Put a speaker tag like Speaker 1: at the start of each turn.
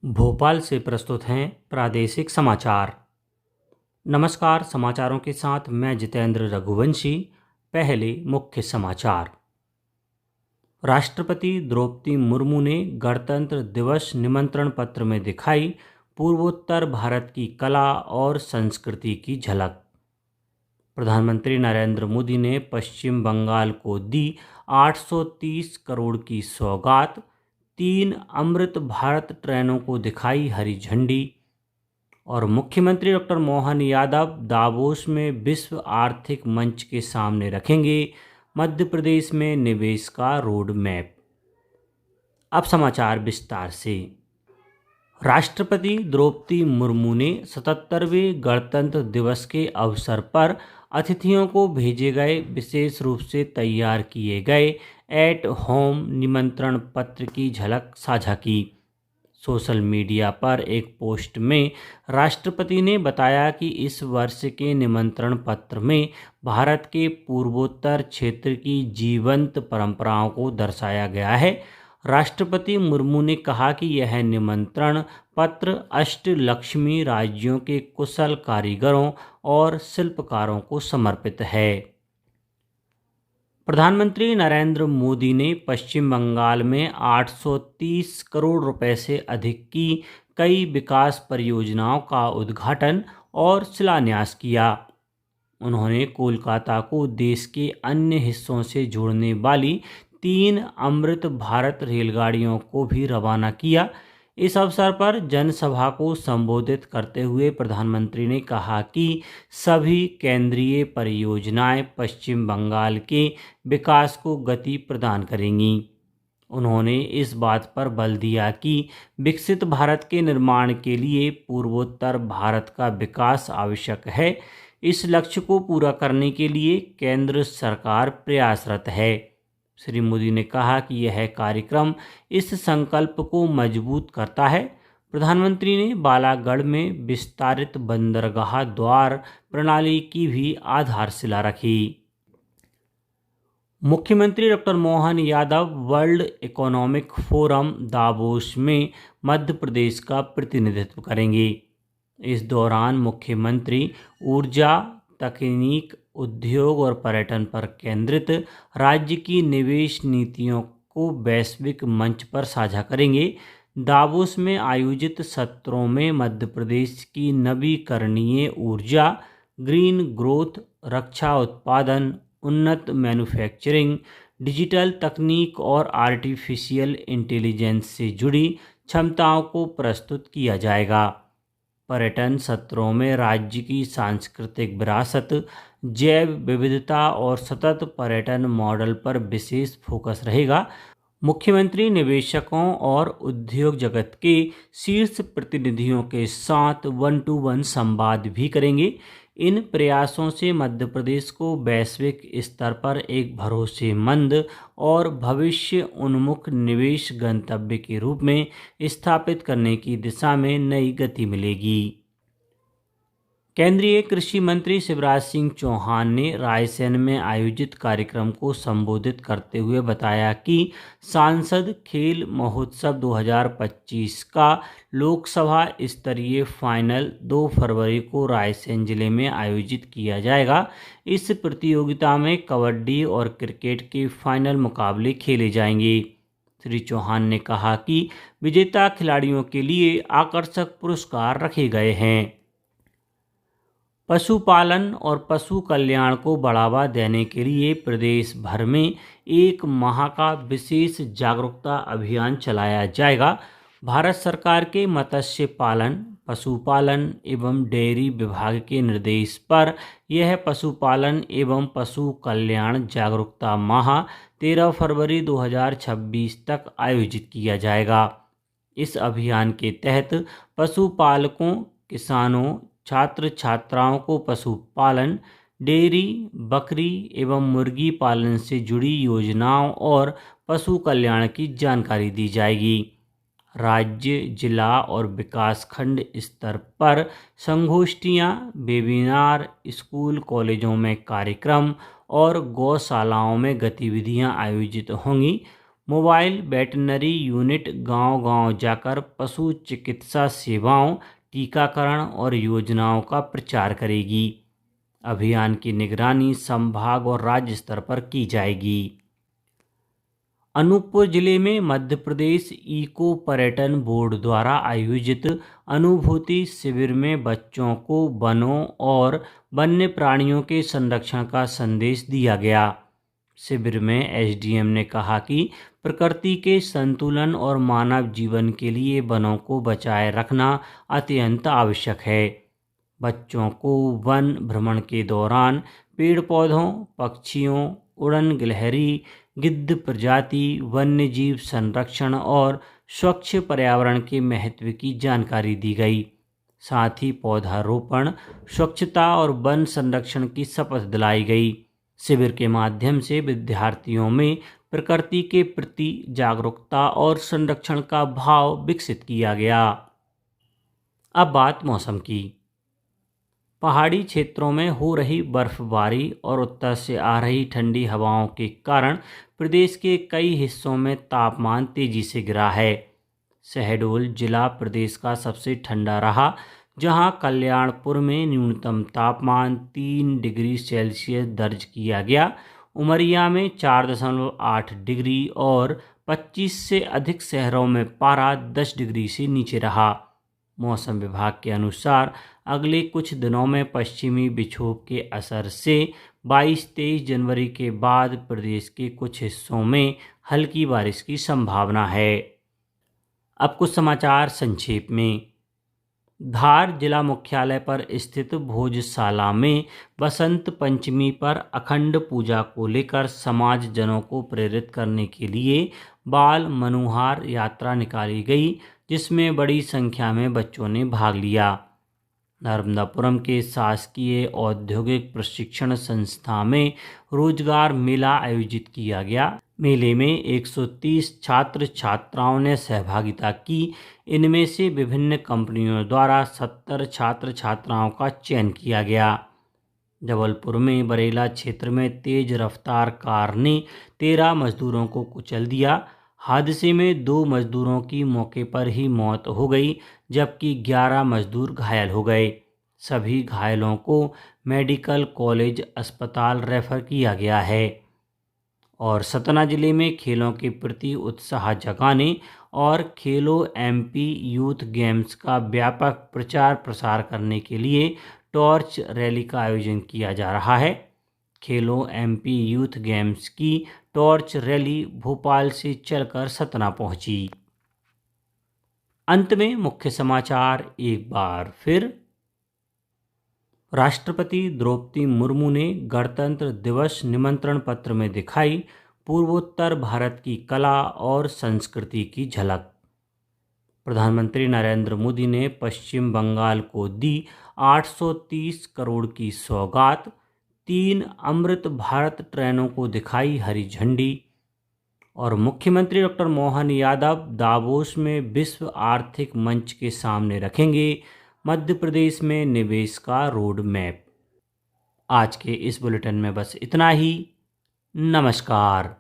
Speaker 1: भोपाल से प्रस्तुत हैं प्रादेशिक समाचार। नमस्कार, समाचारों के साथ मैं जितेंद्र रघुवंशी। पहले मुख्य समाचार। राष्ट्रपति द्रौपदी मुर्मू ने गणतंत्र दिवस निमंत्रण पत्र में दिखाई पूर्वोत्तर भारत की कला और संस्कृति की झलक। प्रधानमंत्री नरेंद्र मोदी ने पश्चिम बंगाल को दी 830 करोड़ की सौगात। 3 अमृत भारत ट्रेनों को दिखाई हरी झंडी। और मुख्यमंत्री डॉक्टर मोहन यादव दावोस में विश्व आर्थिक मंच के सामने रखेंगे मध्य प्रदेश में निवेश का रोड मैप। अब समाचार विस्तार से। राष्ट्रपति द्रौपदी मुर्मू ने 77वें गणतंत्र दिवस के अवसर पर अतिथियों को भेजे गए विशेष रूप से तैयार किए गए एट होम निमंत्रण पत्र की झलक साझा की। सोशल मीडिया पर एक पोस्ट में राष्ट्रपति ने बताया कि इस वर्ष के निमंत्रण पत्र में भारत के पूर्वोत्तर क्षेत्र की जीवंत परंपराओं को दर्शाया गया है। राष्ट्रपति मुर्मू ने कहा कि यह निमंत्रण पत्र अष्टलक्ष्मी राज्यों के कुशल कारीगरों और शिल्पकारों को समर्पित है। प्रधानमंत्री नरेंद्र मोदी ने पश्चिम बंगाल में 830 करोड़ रुपए से अधिक की कई विकास परियोजनाओं का उद्घाटन और शिलान्यास किया। उन्होंने कोलकाता को देश के अन्य हिस्सों से जोड़ने वाली 3 अमृत भारत रेलगाड़ियों को भी रवाना किया। इस अवसर पर जनसभा को संबोधित करते हुए प्रधानमंत्री ने कहा कि सभी केंद्रीय परियोजनाएं पश्चिम बंगाल के विकास को गति प्रदान करेंगी। उन्होंने इस बात पर बल दिया कि विकसित भारत के निर्माण के लिए पूर्वोत्तर भारत का विकास आवश्यक है। इस लक्ष्य को पूरा करने के लिए केंद्र सरकार प्रयासरत है। श्री मोदी ने कहा कि यह कार्यक्रम इस संकल्प को मजबूत करता है। प्रधानमंत्री ने बालागढ़ में विस्तारित बंदरगाह द्वार प्रणाली की भी आधारशिला रखी। मुख्यमंत्री doctor Mohan Yadav world economic forum Davos में मध्य प्रदेश का प्रतिनिधित्व करेंगे। इस दौरान मुख्यमंत्री ऊर्जा, तकनीक, उद्योग और पर्यटन पर केंद्रित राज्य की निवेश नीतियों को वैश्विक मंच पर साझा करेंगे। दावोस में आयोजित सत्रों में मध्य प्रदेश की नवीकरणीय ऊर्जा, ग्रीन ग्रोथ, रक्षा उत्पादन, उन्नत मैन्युफैक्चरिंग, डिजिटल तकनीक और आर्टिफिशियल इंटेलिजेंस से जुड़ी क्षमताओं को प्रस्तुत किया जाएगा। पर्यटन सत्रों में राज्य की सांस्कृतिक विरासत, जैव विविधता और सतत पर्यटन मॉडल पर विशेष फोकस रहेगा। मुख्यमंत्री निवेशकों और उद्योग जगत के शीर्ष प्रतिनिधियों के साथ 1-to-1 संवाद भी करेंगे। इन प्रयासों से मध्य प्रदेश को वैश्विक स्तर पर एक भरोसेमंद और भविष्य उन्मुख निवेश गंतव्य के रूप में स्थापित करने की दिशा में नई गति मिलेगी। केंद्रीय कृषि मंत्री शिवराज सिंह चौहान ने रायसेन में आयोजित कार्यक्रम को संबोधित करते हुए बताया कि सांसद खेल महोत्सव 2025 का लोकसभा स्तरीय फाइनल 2 फरवरी को रायसेन जिले में आयोजित किया जाएगा। इस प्रतियोगिता में कबड्डी और क्रिकेट के फाइनल मुकाबले खेले जाएंगे। श्री चौहान ने कहा कि विजेता खिलाड़ियों के लिए आकर्षक पुरस्कार रखे गए हैं। पशुपालन और पशु कल्याण को बढ़ावा देने के लिए प्रदेश भर में 1 माह का विशेष जागरूकता अभियान चलाया जाएगा। भारत सरकार के मत्स्य पालन, पशुपालन एवं डेयरी विभाग के निर्देश पर यह पशुपालन एवं पशु कल्याण जागरूकता माह 13 फरवरी 2026 तक आयोजित किया जाएगा। इस अभियान के तहत पशुपालकों, किसानों, छात्र छात्राओं को पशुपालन, डेयरी, बकरी एवं मुर्गी पालन से जुड़ी योजनाओं और पशु कल्याण की जानकारी दी जाएगी। राज्य, जिला और विकासखंड स्तर पर संगोष्ठियां, वेबिनार, स्कूल कॉलेजों में कार्यक्रम और गौशालाओं में गतिविधियां आयोजित होंगी। मोबाइल वेटरनरी यूनिट गांव-गांव जाकर पशु चिकित्सा सेवाओं, टीकाकरण और योजनाओं का प्रचार करेगी। अभियान की निगरानी संभाग और राज्य स्तर पर की जाएगी। अनूपपुर जिले में मध्य प्रदेश इको पर्यटन बोर्ड द्वारा आयोजित अनुभूति शिविर में बच्चों को वनों और वन्य प्राणियों के संरक्षण का संदेश दिया गया। शिविर में एसडीएम ने कहा कि प्रकृति के संतुलन और मानव जीवन के लिए वनों को बचाए रखना अत्यंत आवश्यक है। बच्चों को वन भ्रमण के दौरान पेड़ पौधों, पक्षियों, उड़न गिलहरी, गिद्ध प्रजाति, वन्य जीव संरक्षण और स्वच्छ पर्यावरण के महत्व की जानकारी दी गई। साथ ही पौधारोपण, स्वच्छता और वन संरक्षण की शपथ दिलाई गई। शिविर के माध्यम से विद्यार्थियों में प्रकृति के प्रति जागरूकता और संरक्षण का भाव विकसित किया गया। अब बात मौसम की। पहाड़ी क्षेत्रों में हो रही बर्फबारी और उत्तर से आ रही ठंडी हवाओं के कारण प्रदेश के कई हिस्सों में तापमान तेजी से गिरा है। शहडोल जिला प्रदेश का सबसे ठंडा रहा, जहां कल्याणपुर में न्यूनतम तापमान 3 डिग्री सेल्सियस दर्ज किया गया। उमरिया में 4.8 डिग्री और 25 से अधिक शहरों में पारा 10 डिग्री से नीचे रहा। मौसम विभाग के अनुसार अगले कुछ दिनों में पश्चिमी विक्षोभ के असर से 22-23 जनवरी के बाद प्रदेश के कुछ हिस्सों में हल्की बारिश की संभावना है। अब कुछ समाचार संक्षेप में। धार जिला मुख्यालय पर स्थित भोजशाला में बसंत पंचमी पर अखंड पूजा को लेकर समाज जनों को प्रेरित करने के लिए बाल मनुहार यात्रा निकाली गई, जिसमें बड़ी संख्या में बच्चों ने भाग लिया। नर्मदापुरम के शासकीय औद्योगिक प्रशिक्षण संस्था में रोजगार मेला आयोजित किया गया। मेले में 130 छात्र छात्राओं ने सहभागिता की। इनमें से विभिन्न कंपनियों द्वारा 70 छात्र छात्राओं का चयन किया गया। जबलपुर में बरेला क्षेत्र में तेज रफ्तार कार ने 13 मजदूरों को कुचल दिया। हादसे में 2 मजदूरों की मौके पर ही मौत हो गई, जबकि 11 मजदूर घायल हो गए। सभी घायलों को मेडिकल कॉलेज अस्पताल रेफर किया गया है। और सतना जिले में खेलों के प्रति उत्साह जगाने और खेलो एमपी यूथ गेम्स का व्यापक प्रचार प्रसार करने के लिए टॉर्च रैली का आयोजन किया जा रहा है। खेलो एमपी यूथ गेम्स की टॉर्च रैली भोपाल से चलकर सतना पहुंची। अंत में मुख्य समाचार एक बार फिर। राष्ट्रपति द्रौपदी मुर्मू ने गणतंत्र दिवस निमंत्रण पत्र में दिखाई पूर्वोत्तर भारत की कला और संस्कृति की झलक। प्रधानमंत्री नरेंद्र मोदी ने पश्चिम बंगाल को दी 830 करोड़ की सौगात। 3 अमृत भारत ट्रेनों को दिखाई हरी झंडी। और मुख्यमंत्री डॉक्टर मोहन यादव दावोस में विश्व आर्थिक मंच के सामने रखेंगे मध्य प्रदेश में निवेश का रोड मैप। आज के इस बुलेटिन में बस इतना ही। नमस्कार।